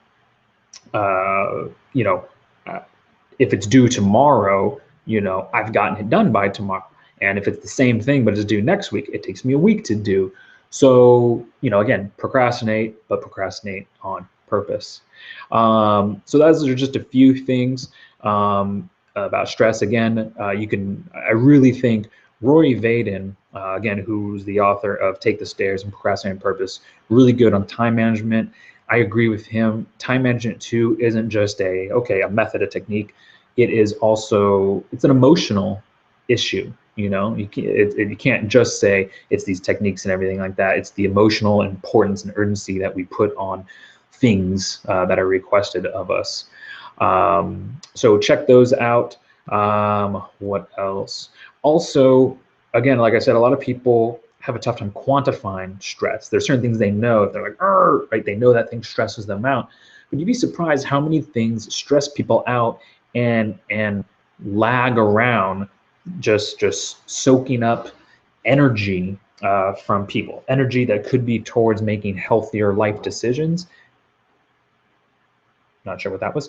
if it's due tomorrow, I've gotten it done by tomorrow. And if it's the same thing, but it's due next week, it takes me a week to do. So, again, procrastinate, but procrastinate on purpose. So those are just a few things about stress. Again, I really think Rory Vaden, again, who's the author of Take the Stairs and Procrastinate on Purpose, really good on time management. I agree with him. Time management too isn't just a method, a technique. It is also, it's an emotional issue. You can't just say it's these techniques and everything like that. It's the emotional importance and urgency that we put on things that are requested of us. So check those out. What else? Also, again, like I said, a lot of people have a tough time quantifying stress. There's certain things they know. They're like, right? They know that thing stresses them out. But you'd be surprised how many things stress people out and lag around, just soaking up energy from people. Energy that could be towards making healthier life decisions. Not sure what that was.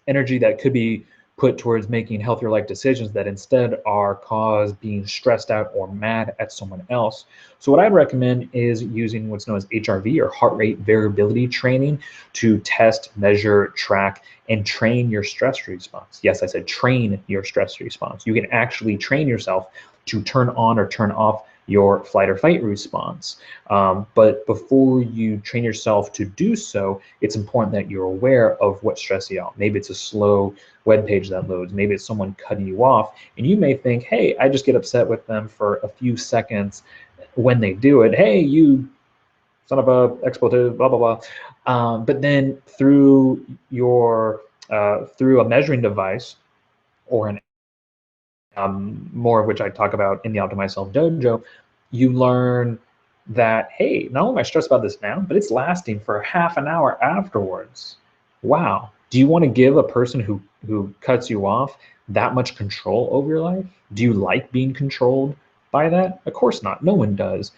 Energy that could be put towards making healthier life decisions that instead are caused being stressed out or mad at someone else. So what I'd recommend is using what's known as HRV, or heart rate variability training, to test, measure, track, and train your stress response. Yes, I said train your stress response. You can actually train yourself to turn on or turn off your flight or fight response. But before you train yourself to do so, it's important that you're aware of what's stressing you out. Maybe it's a slow web page that loads. Maybe it's someone cutting you off. And you may think, hey, I just get upset with them for a few seconds when they do it. Hey, you son of a expletive, blah, blah, blah. But then through a measuring device, or an more of which I talk about in the Optimize Self Dojo, you learn that, hey, not only am I stressed about this now, but it's lasting for half an hour afterwards. Wow. Do you want to give a person who cuts you off that much control over your life? Do you like being controlled by that? Of course not. No one does.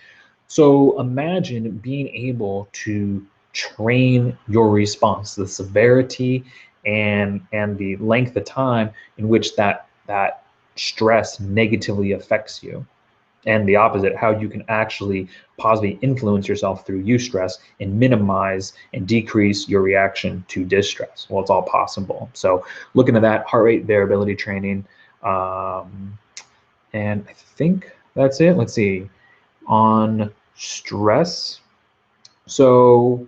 So imagine being able to train your response, the severity and the length of time in which that stress negatively affects you. and the opposite, how you can actually positively influence yourself through eustress and minimize and decrease your reaction to distress. Well, it's all possible. So look into that, heart rate variability training. And I think that's it. Let's see, on stress. So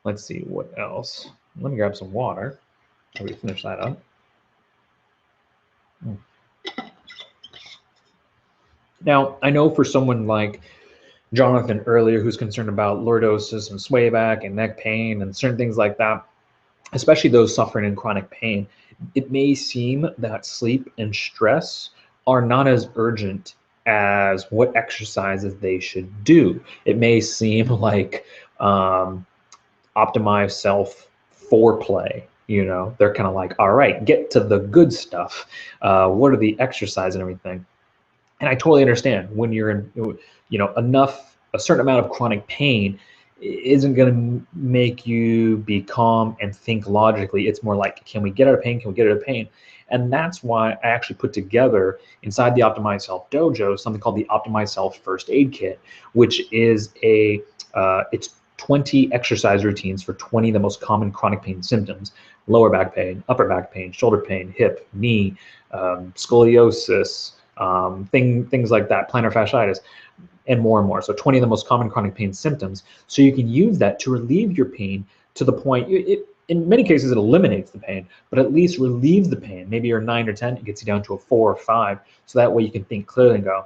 let's see what else. Let me grab some water. Let me finish that up. Now, I know for someone like Jonathan earlier, who's concerned about lordosis and swayback and neck pain and certain things like that, especially those suffering in chronic pain, it may seem that sleep and stress are not as urgent as what exercises they should do. It may seem like optimized self foreplay. You know, they're kind of like, all right, get to the good stuff. What are the exercise and everything? And I totally understand when you're in, you know, a certain amount of chronic pain isn't going to make you be calm and think logically. It's more like, can we get out of pain? Can we get out of pain? And that's why I actually put together inside the Optimized Self Dojo something called the Optimized Self First Aid Kit, which is it's 20 exercise routines for 20 of the most common chronic pain symptoms: lower back pain, upper back pain, shoulder pain, hip, knee, scoliosis, things like that, plantar fasciitis, and more. So 20 of the most common chronic pain symptoms. So you can use that to relieve your pain to the point, in many cases it eliminates the pain, but at least relieves the pain. Maybe you're 9 or 10, it gets you down to a 4 or 5. So that way you can think clearly and go,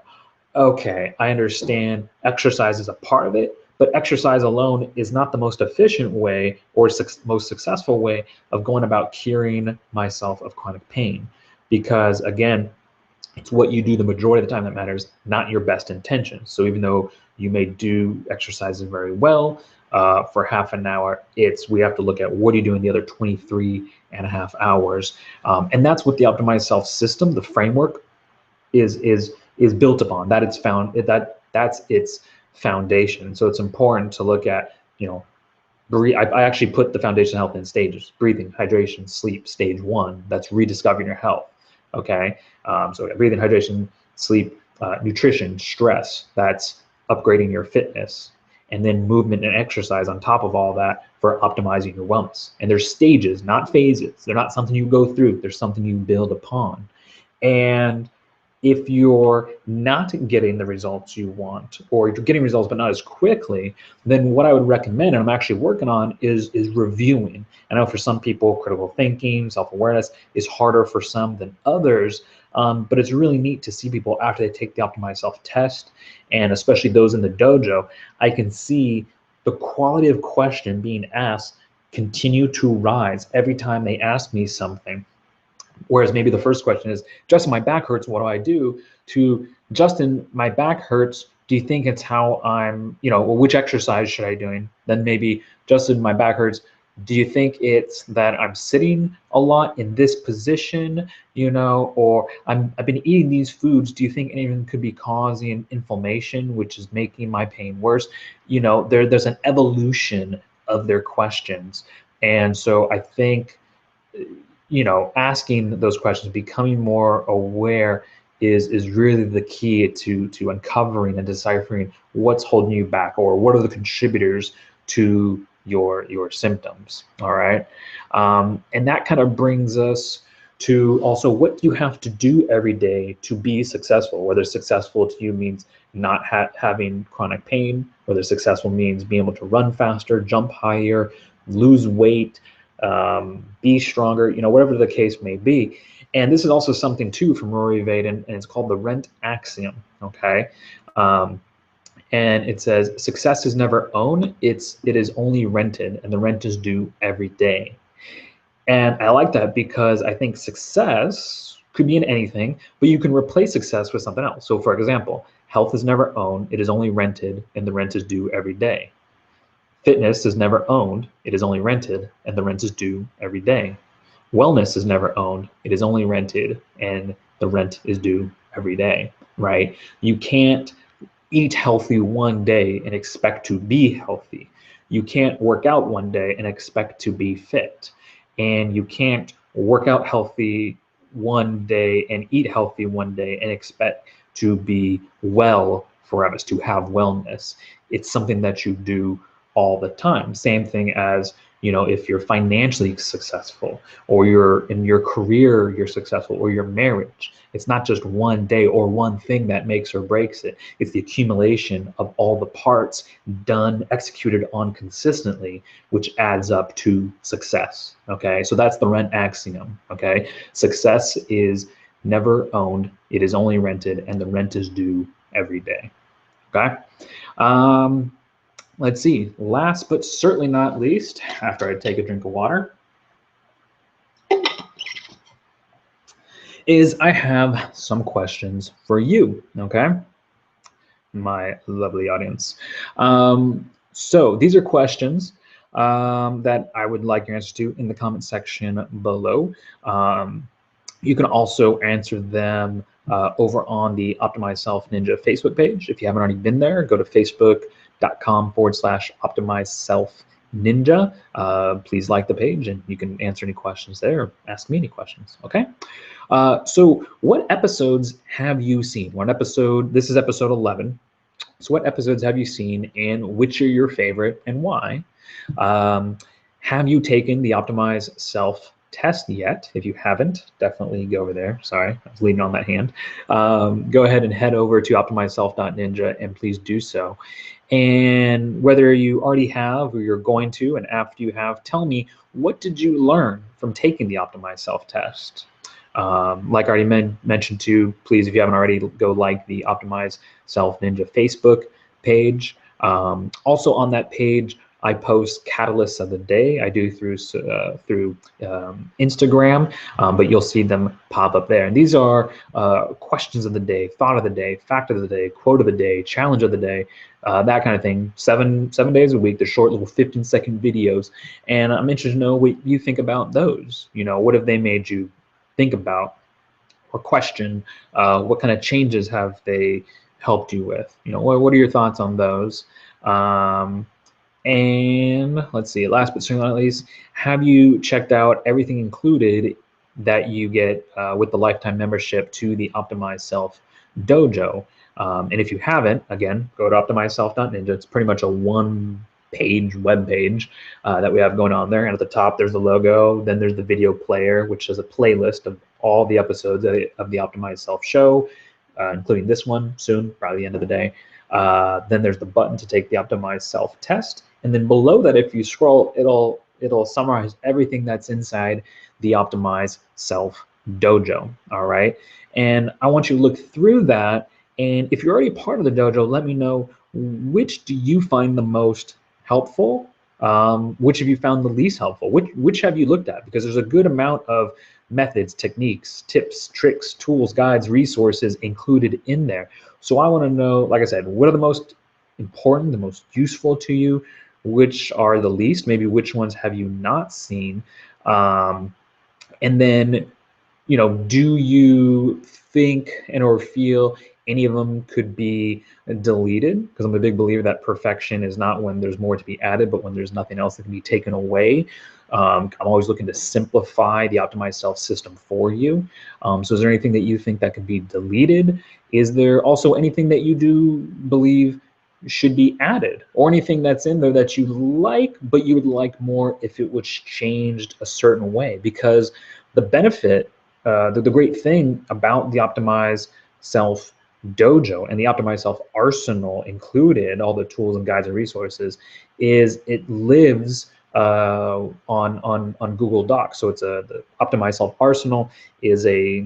okay, I understand exercise is a part of it, but exercise alone is not the most efficient way or most successful way of going about curing myself of chronic pain. Because again, it's what you do the majority of the time that matters, not your best intentions. So even though you may do exercises very well for half an hour, we have to look at what are you doing the other 23 and a half hours. And that's what the Optimized Self system, the framework, is built upon. That's its foundation. So it's important to look at, I actually put the foundation of health in stages: breathing, hydration, sleep. Stage 1, that's rediscovering your health. Okay, so breathing, hydration, sleep, nutrition, stress, that's upgrading your fitness, and then movement and exercise on top of all that for optimizing your wellness. And there's stages, not phases. They're not something you go through. There's something you build upon. And if you're not getting the results you want, or you're getting results but not as quickly, then what I would recommend, and I'm actually working on, is reviewing. I know for some people, critical thinking, self-awareness is harder for some than others, but it's really neat to see people after they take the Optimized Self test, and especially those in the dojo, I can see the quality of question being asked continue to rise every time they ask me something. Whereas maybe the first question is, Justin, my back hurts, what do I do? To, Justin, my back hurts, do you think it's how I'm, well, which exercise should I be doing? Then maybe, Justin, my back hurts, do you think it's that I'm sitting a lot in this position, or I've been eating these foods, do you think any of them could be causing inflammation, which is making my pain worse? There's an evolution of their questions. And so I think, asking those questions, becoming more aware is really the key to uncovering and deciphering what's holding you back, or what are the contributors to your symptoms. All right. And that kind of brings us to also what you have to do every day to be successful. Whether successful to you means not having chronic pain, whether successful means being able to run faster, jump higher, lose weight, be stronger, whatever the case may be. And this is also something too from Rory Vaden, and it's called the Rent Axiom. Okay. And it says, success is never owned, it is only rented, and the rent is due every day. And I like that because I think success could be in anything, but you can replace success with something else. So for example, health is never owned, it is only rented, and the rent is due every day. Fitness is never owned, it is only rented, and the rent is due every day. Wellness is never owned, it is only rented, and the rent is due every day, right? You can't eat healthy one day and expect to be healthy. You can't work out one day and expect to be fit. And you can't work out healthy one day and eat healthy one day and expect to be well forever, is to have wellness. It's something that you do all the time. Same thing as, you know, if you're financially successful, or you're in your career, you're successful, or your marriage. It's not just one day or one thing that makes or breaks it. It's the accumulation of all the parts done, executed on consistently, which adds up to success. Okay, so that's the rent axiom. Okay, success is never owned, it is only rented, and the rent is due every day. Okay. Let's see, last but certainly not least, after I take a drink of water, is I have some questions for you, okay? My lovely audience. So these are questions that I would like your answers to in the comment section below. You can also answer them over on the Optimize Self Ninja Facebook page. If you haven't already been there, go to facebook.com/Optimize Self Ninja. Please like the page, and you can answer any questions there, or ask me any questions, okay? So what episodes have you seen? What episode, this is episode 11. So what episodes have you seen, and which are your favorite and why? Have you taken the Optimize Self test yet? If you haven't, definitely go over there. Sorry, I was leaning on that hand. Go ahead and head over to optimizeself.ninja and please do so. And whether you already have or you're going to, and after you have, tell me, what did you learn from taking the Optimize Self test? Like I already mentioned too, please, if you haven't already, go like the Optimize Self Ninja Facebook page. Also on that page, I post catalysts of the day. I do through Instagram, but you'll see them pop up there. And these are questions of the day, thought of the day, fact of the day, quote of the day, challenge of the day, that kind of thing. Seven days a week. They're short little 15-second videos. And I'm interested to know what you think about those. You know, what have they made you think about or question? What kind of changes have they helped you with? You know, what are your thoughts on those? And let's see, last but certainly not least, have you checked out everything included that you get with the lifetime membership to the Optimize Self Dojo? And if you haven't, again, go to optimizeself.ninja. It's pretty much a one-page web page that we have going on there. And at the top, there's the logo. Then there's the video player, which is a playlist of all the episodes of the Optimize Self show, including this one soon, probably the end of the day. Then there's the button to take the Optimize Self test. And then below that, if you scroll, it'll summarize everything that's inside the Optimize Self Dojo, all right? And I want you to look through that, and if you're already part of the dojo, let me know, which do you find the most helpful? Which have you found the least helpful? Which have you looked at? Because there's a good amount of methods, techniques, tips, tricks, tools, guides, resources included in there. So I want to know, like I said, what are the most important, the most useful to you? Which are the least? Maybe which ones have you not seen? And then, you know, do you think and or feel any of them could be deleted? Because I'm a big believer that perfection is not when there's more to be added, but when there's nothing else that can be taken away. I'm always looking to simplify the Optimize Self system for you. So is there anything that you think that could be deleted? Is there also anything that you do believe should be added, or anything that's in there that you like, but you would like more if it was changed a certain way? Because the benefit, the great thing about the Optimize Self Dojo and the Optimize Self Arsenal included, all the tools and guides and resources, is it lives on Google Docs. So it's the Optimize Self Arsenal is a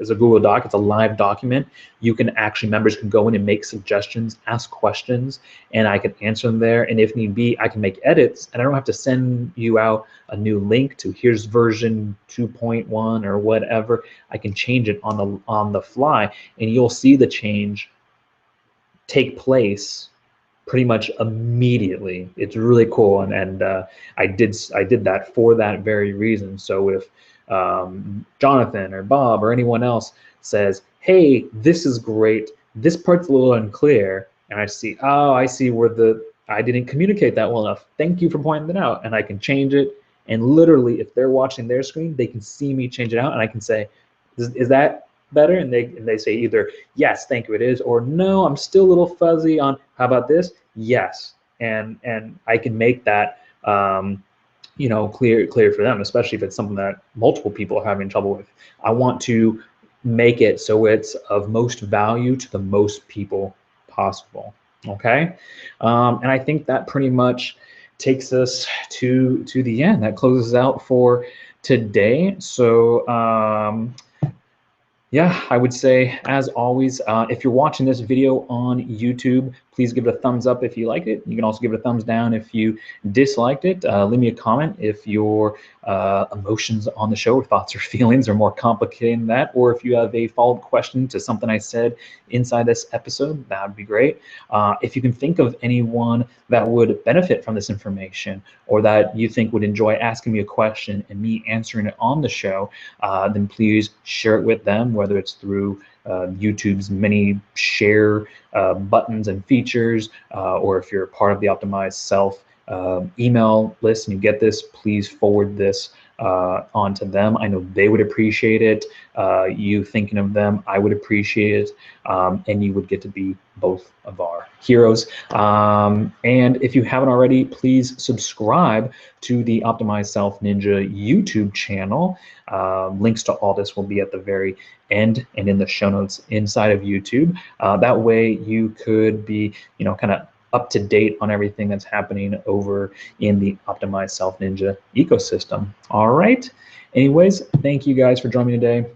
Google Doc. It's a live document. You can actually, members can go in and make suggestions, ask questions, and I can answer them there. And if need be, I can make edits, and I don't have to send you out a new link to here's version 2.1 or whatever. I can change it on the fly, and you'll see the change take place pretty much immediately. It's really cool, and I did that for that very reason. So if Jonathan or Bob or anyone else says, hey, this is great, this part's a little unclear, and I see, oh, I see where I didn't communicate that well enough, thank you for pointing that out, and I can change it. And literally, if they're watching their screen, they can see me change it out, and I can say, is that better, and they say either yes, thank you, it is, or no, I'm still a little fuzzy on how about this. Yes, and I can make that clear for them, especially if it's something that multiple people are having trouble with. I want to make it so it's of most value to the most people possible. Okay, and I think that pretty much takes us to the end. That closes out for today. So yeah, I would say, as always, if you're watching this video on YouTube, please give it a thumbs up if you liked it. You can also give it a thumbs down if you disliked it. Leave me a comment if your emotions on the show, or thoughts or feelings, are more complicated than that, or if you have a follow-up question to something I said inside this episode, that would be great. If you can think of anyone that would benefit from this information, or that you think would enjoy asking me a question and me answering it on the show, then please share it with them, whether it's through YouTube's many share buttons and features, or if you're part of the Optimized Self email list and you get this, please forward this onto them. I know they would appreciate it. You thinking of them, I would appreciate it, and you would get to be both of our heroes. And if you haven't already, please subscribe to the Optimized Self Ninja YouTube channel. Links to all this will be at the very end and in the show notes inside of YouTube. That way you could be, kind of up to date on everything that's happening over in the Optimized Self Ninja ecosystem. All right. Anyways, thank you guys for joining me today.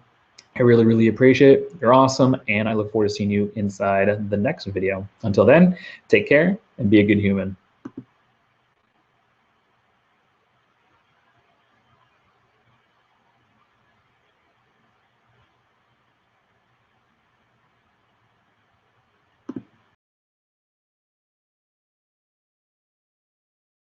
I really, really appreciate it. You're awesome, and I look forward to seeing you inside the next video. Until then, take care and be a good human.